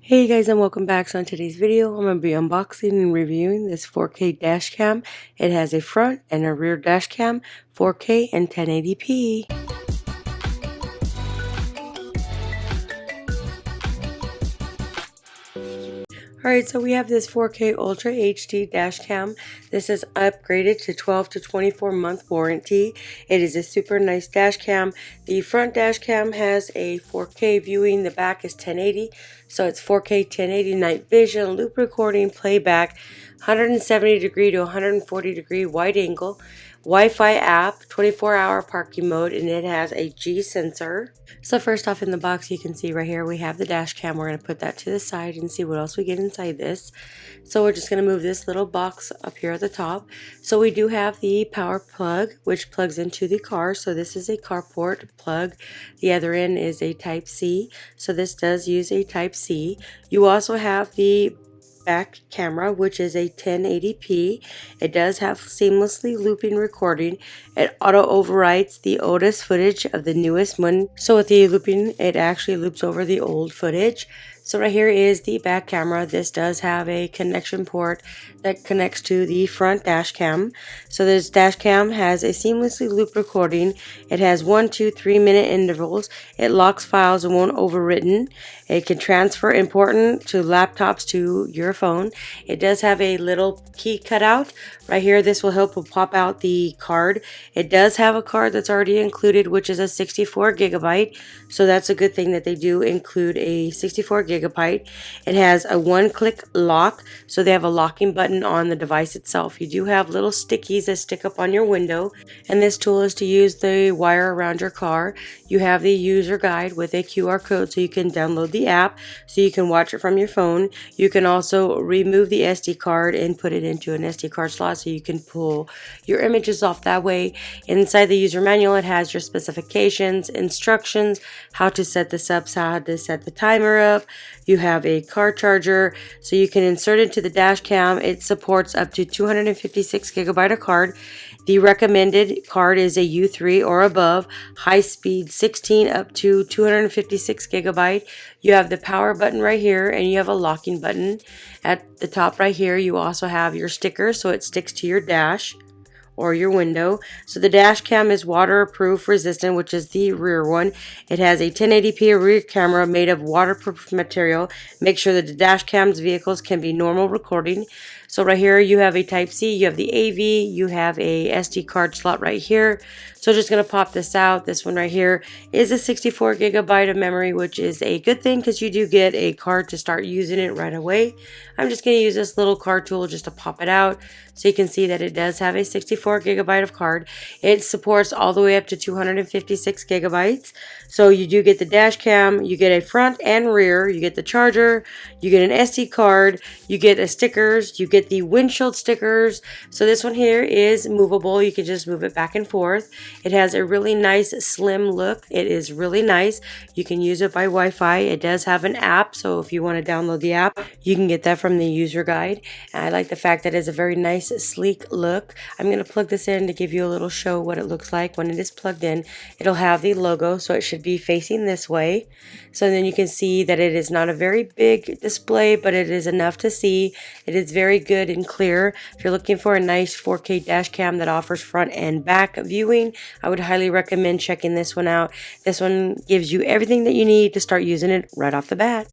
Hey guys, and welcome back. So in today's video I'm going to be unboxing and reviewing this 4K dash cam. It has a front and a rear dash cam, 4K and 1080p. Alright, so we have this 4K Ultra HD dash cam. This is upgraded to 12 to 24 month warranty. It is a super nice dash cam. The front dash cam has a 4K viewing. The back is 1080. So it's 4K 1080 night vision, loop recording, playback, 170 degree to 140 degree wide angle, Wi-Fi app, 24-hour parking mode, and it has a G sensor. So first off in the box, you can see right here we have the dash cam. We're going to put that to the side and see what else we get inside this. So we're just going to move this little box up here at the top. So we do have the power plug, which plugs into the car. So this is a carport plug. The other end is a Type-C. So this does use a Type-C. You also have the back camera, which is a 1080p. It does have seamlessly looping recording. It auto overwrites the oldest footage of the newest one. So with the looping, it actually loops over the old footage. So right here is the back camera. This does have a connection port that connects to the front dash cam. So this dash cam has a seamlessly loop recording. It has 1, 2, 3 minute intervals. It locks files and won't overwritten. It can transfer important to laptops to your phone. It does have a little key cutout right here. This will help pop out the card. It does have a card that's already included, which is a 64 gigabyte. So that's a good thing that they do include a 64 gigabyte. It has a one-click lock, so they have a locking button on the device itself. You do have little stickies that stick up on your window, and this tool is to use the wire around your car. You have the user guide with a QR code so you can download the app so you can watch it from your phone. You can also remove the SD card and put it into an SD card slot so you can pull your images off that way. Inside the user manual, it has your specifications, instructions, how to set this up, how to set the timer up. You have a car charger, so you can insert it into the dash cam. It supports up to 256 gigabyte of card. The recommended card is a U3 or above, high speed 16 up to 256 gigabyte. You have the power button right here, and you have a locking button. At the top right here, you also have your sticker, so it sticks to your dash or your window. So the dash cam is waterproof resistant, which is the rear one. It has a 1080p rear camera made of waterproof material. Make sure that the dash cam's vehicles can be normal recording. So right here you have a Type-C, you have the AV, you have a SD card slot right here. So just going to pop this out. This one right here is a 64 gigabyte of memory, which is a good thing because you do get a card to start using it right away. I'm just going to use this little card tool just to pop it out so you can see that it does have a 64 gigabyte of card. It supports all the way up to 256 gigabytes. So you do get the dash cam, you get a front and rear, you get the charger, you get an SD card, you get a stickers, you get the windshield stickers. So this one here is movable. You can just move it back and forth. It has a really nice slim look. It is really nice. You can use it by Wi-Fi. It does have an app, so if you want to download the app, you can get that from the user guide. And I like the fact that it's a very nice, sleek look. I'm going to plug this in to give you a little show what it looks like. When it is plugged in, it'll have the logo, so it should be facing this way. So then you can see that it is not a very big display, but it is enough to see. It is very good and clear. If you're looking for a nice 4K dash cam that offers front and back viewing, I would highly recommend checking this one out. This one gives you everything that you need to start using it right off the bat.